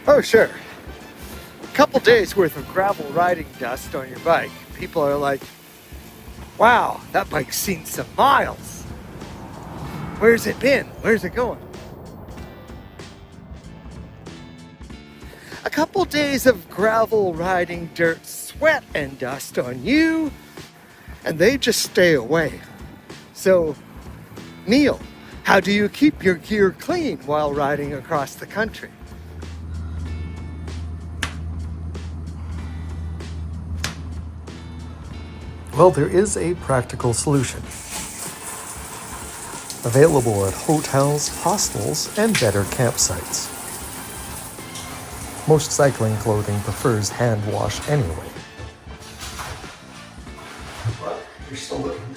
Oh, sure. A couple days worth of gravel riding dust on your bike. People are like, wow, that bike's seen some miles. Where's it been? Where's it going? A couple days of gravel riding dirt, sweat, and dust on you, and they just stay away. So, Neil, how do you keep your gear clean while riding across the country? Well, there is a practical solution. Available at hotels, hostels, and better campsites. Most cycling clothing prefers hand wash anyway. But you're still looking